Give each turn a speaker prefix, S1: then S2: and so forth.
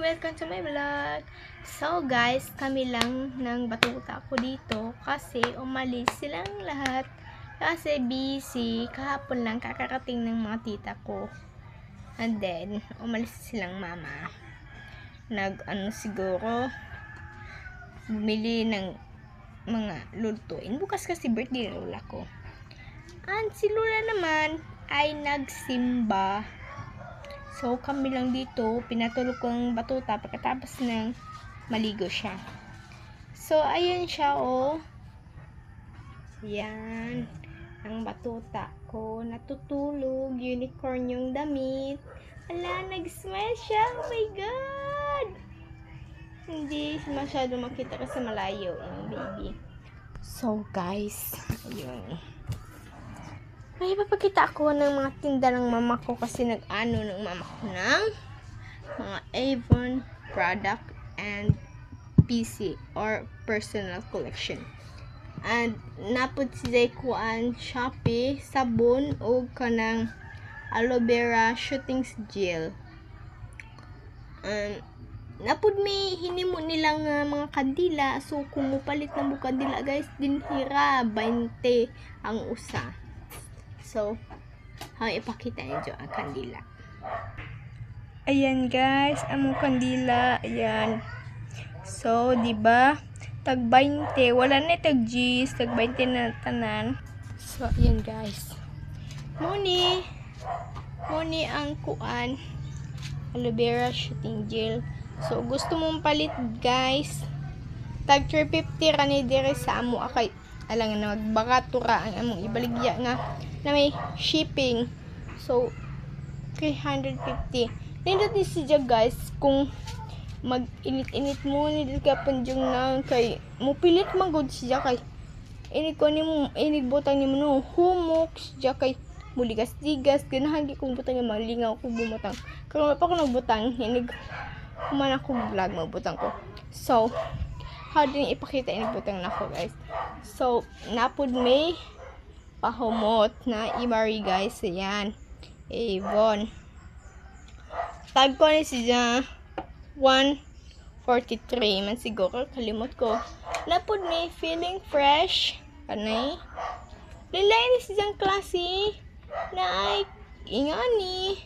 S1: Welcome to my vlog. So guys, kami lang ng batuta ko dito kasi umalis silang lahat kasi busy. Kahapon lang kakarating ng mga tita ko. And then, umalis silang mama. Siguro bumili ng mga lulutuin. Bukas kasi birthday lola ko. And si lola naman ay nagsimba. So, kami lang dito, pinatulog ko ng batuta pagkatapos ng maligo siya. So, ayan siya, oh. Yan. Ang batuta ko, natutulog. Unicorn yung damit. Ala, nag-smile siya. Oh my God! Hindi masyado makita kasi malayo yung baby. So, guys, ayun. May ipapakita ako ng mga tinda ng mama ko kasi nag-ano ng mama ko ng mga Avon product and PC or personal collection. And napod si kuan Shopee sabon o kanang aloe vera shooting gel. Napod may hinimo nilang mga kandila, so kung mupalit ng kandila guys, dinhira 20 ang usa. So, ipakita niyo ang kandila. Ayan guys, ang kandila, ayan. So, di ba? Tag 20, wala na tag G's, tag 20 na tanan. So, ayan guys. Muni ang kuan aloe vera shooting gel. So, gusto mong palit guys, tag 350 rani dire sa amo akay alang na magbakatura ang among ibaligya nga na may shipping. So 350. Nindot ni siya guys kung mag-init-init mo nindot ka panjong na kay mupilit magod siya kay inig ko nimo inig butang nimo no humok siya kay muligas-ligas ganahan gi kung butang nga malingaw ko bumutang karon pa ko nagbutang inig man ako vlog magbutang ko. So how din ipakita inig butang nako guys. So napud may pahumot na imari guys. Ayan, Avon. Tag ko ni siya 143 man siguro kalimot ko. Napud may feeling fresh kanay lilay ni siyang klase na ay ingani